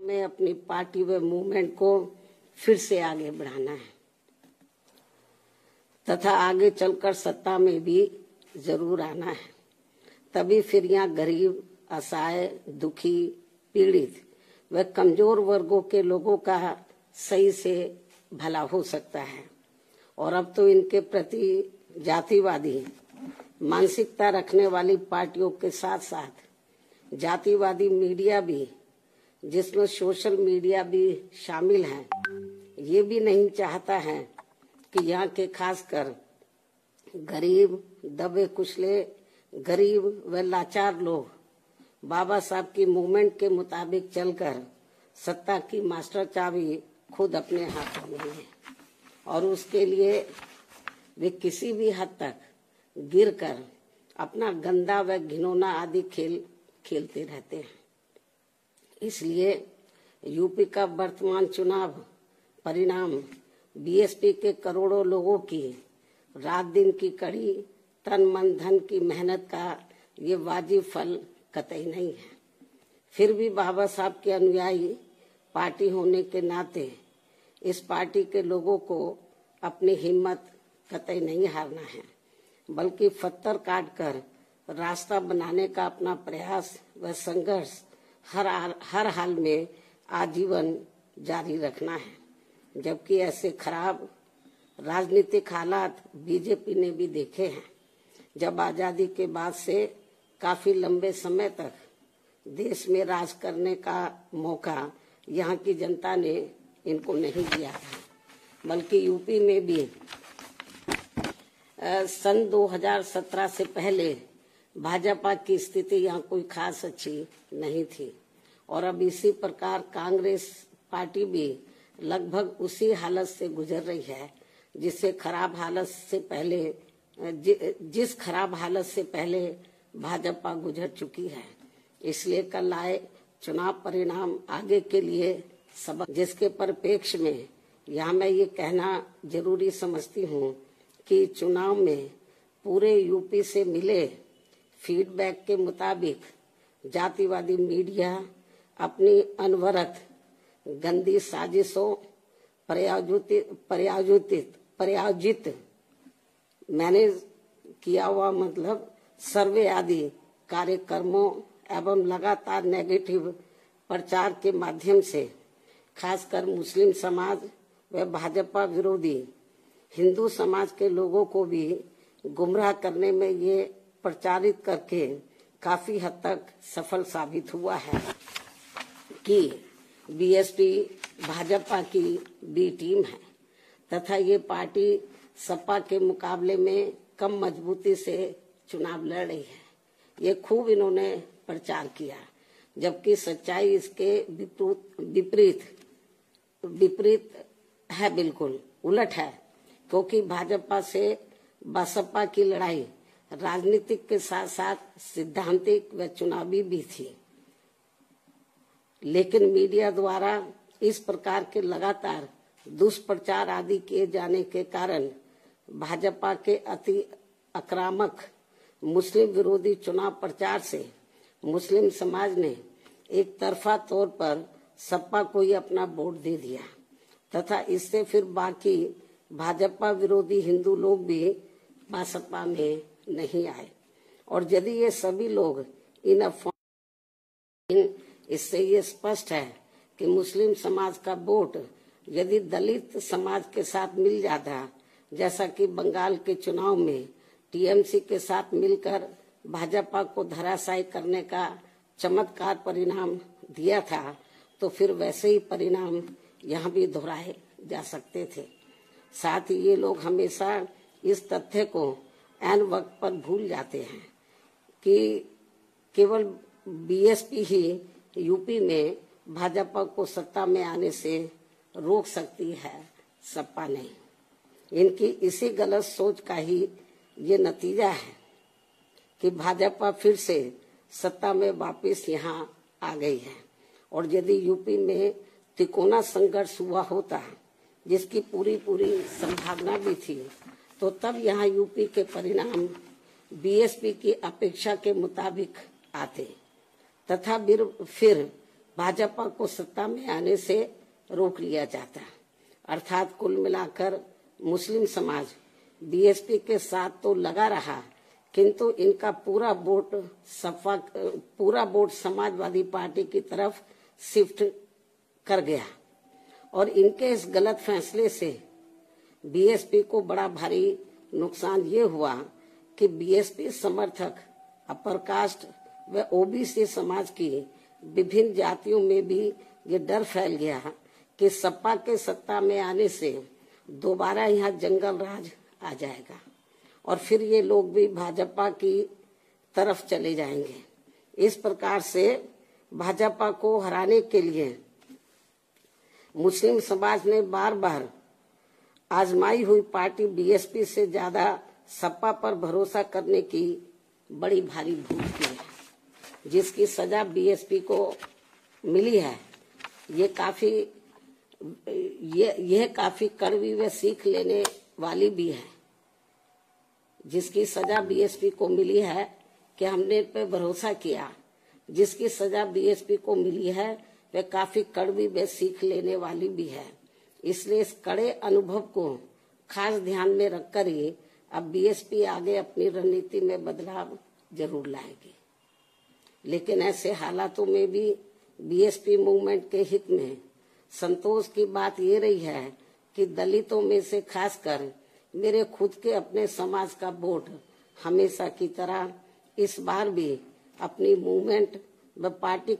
में अपनी पार्टी व मूवमेंट को फिर से आगे बढ़ाना है तथा आगे चलकर सत्ता में भी जरूर आना है। तभी फिर यहाँ गरीब, असहाय, दुखी, पीड़ित व कमजोर वर्गों के लोगों का सही से भला हो सकता है। और अब तो इनके प्रति जातिवादी मानसिकता रखने वाली पार्टियों के साथ साथ जातिवादी मीडिया भी, जिसमें सोशल मीडिया भी शामिल है, ये भी नहीं चाहता है कि यहाँ के खासकर गरीब, दबे कुचले, गरीब व लाचार लोग बाबा साहब की मूवमेंट के मुताबिक चलकर सत्ता की मास्टर चाबी खुद अपने हाथों में है और उसके लिए वे किसी भी हद तक गिरकर अपना गंदा व घिनौना आदि खेल खेलते रहते हैं। इसलिए यूपी का वर्तमान चुनाव परिणाम बीएसपी के करोड़ों लोगों की रात दिन की कड़ी तन मन धन की मेहनत का ये वाजिब फल कतई नहीं है। फिर भी बाबा साहब के अनुयायी पार्टी होने के नाते इस पार्टी के लोगों को अपनी हिम्मत कतई नहीं हारना है, बल्कि पत्थर काट कर रास्ता बनाने का अपना प्रयास व संघर्ष हर हाल में आजीवन जारी रखना है। जबकि ऐसे खराब राजनीतिक हालात बीजेपी ने भी देखे हैं, जब आजादी के बाद से काफी लंबे समय तक देश में राज करने का मौका यहाँ की जनता ने इनको नहीं दिया था, बल्कि यूपी में भी सन 2017 से पहले भाजपा की स्थिति यहाँ कोई खास अच्छी नहीं थी। और अब इसी प्रकार कांग्रेस पार्टी भी लगभग उसी हालत से गुजर रही है जिस खराब हालत से पहले भाजपा गुजर चुकी है। इसलिए कल आए चुनाव परिणाम आगे के लिए सबक, जिसके परिप्रेक्ष्य में यहाँ मैं ये कहना जरूरी समझती हूँ कि चुनाव में पूरे यूपी से मिले फीडबैक के मुताबिक जातिवादी मीडिया अपनी अनवरत गंदी साजिशों, प्रायोजित मैनेज किया हुआ सर्वे आदि कार्यक्रमों एवं लगातार नेगेटिव प्रचार के माध्यम से खासकर मुस्लिम समाज व भाजपा विरोधी हिंदू समाज के लोगों को भी गुमराह करने में ये प्रचारित करके काफी हद तक सफल साबित हुआ है कि बीएसपी भाजपा की बी टीम है तथा ये पार्टी सपा के मुकाबले में कम मजबूती से चुनाव लड़ रही है। ये खूब इन्होंने प्रचार किया, जबकि सच्चाई इसके विपरीत है, बिल्कुल उलट है। क्योंकि भाजपा से बसपा की लड़ाई राजनीतिक के साथ साथ सिद्धांतिक व चुनावी भी थी, लेकिन मीडिया द्वारा इस प्रकार के लगातार दुष्प्रचार आदि किए जाने के कारण भाजपा के अति आक्रामक मुस्लिम विरोधी चुनाव प्रचार से मुस्लिम समाज ने एक तरफा तौर पर सपा को ही अपना वोट दे दिया तथा इससे फिर बाकी भाजपा विरोधी हिंदू लोग भी बसपा में नहीं आए। और यदि ये सभी लोग इससे ये स्पष्ट है कि मुस्लिम समाज का वोट यदि दलित समाज के साथ मिल जाता, जैसा कि बंगाल के चुनाव में टीएमसी के साथ मिलकर भाजपा को धराशायी करने का चमत्कार परिणाम दिया था, तो फिर वैसे ही परिणाम यहाँ भी दोहराए जा सकते थे। साथ ही ये लोग हमेशा इस तथ्य को ऐन वक्त पर भूल जाते हैं कि केवल बीएसपी ही यूपी में भाजपा को सत्ता में आने से रोक सकती है, सपा नहीं। इनकी इसी गलत सोच का ही ये नतीजा है कि भाजपा फिर से सत्ता में वापस यहाँ आ गई है। और यदि यूपी में तिकोना संघर्ष हुआ होता, जिसकी पूरी संभावना भी थी, तो तब यहाँ यूपी के परिणाम बीएसपी की अपेक्षा के मुताबिक आते तथा फिर भाजपा को सत्ता में आने से रोक लिया जाता। अर्थात कुल मिलाकर मुस्लिम समाज बीएसपी के साथ तो लगा रहा, किंतु इनका पूरा वोट समाजवादी पार्टी की तरफ शिफ्ट कर गया और इनके इस गलत फैसले से बीएसपी को बड़ा भारी नुकसान ये हुआ कि बीएसपी समर्थक अपर कास्ट व ओबीसी समाज की विभिन्न जातियों में भी ये डर फैल गया कि सपा के सत्ता में आने से दोबारा यहाँ जंगल राज आ जाएगा और फिर ये लोग भी भाजपा की तरफ चले जाएंगे। इस प्रकार से भाजपा को हराने के लिए मुस्लिम समाज ने बार बार आजमाई हुई पार्टी बीएसपी से ज्यादा सपा पर भरोसा करने की बड़ी भारी भूल की है, जिसकी सजा बीएसपी को मिली है। ये काफी कड़वी व सीख लेने वाली भी है। जिसकी सजा बीएसपी को मिली है कि हमने पे भरोसा किया, जिसकी सजा बीएसपी को मिली है वह काफी कड़वी व सीख लेने वाली भी है। इसलिए इस कड़े अनुभव को खास ध्यान में रखकर ही अब बीएसपी आगे अपनी रणनीति में बदलाव जरूर लाएगी। लेकिन ऐसे हालातों में भी बीएसपी मूवमेंट के हित में संतोष की बात ये रही है कि दलितों में से खासकर मेरे खुद के अपने समाज का वोट हमेशा की तरह इस बार भी अपनी मूवमेंट व पार्टी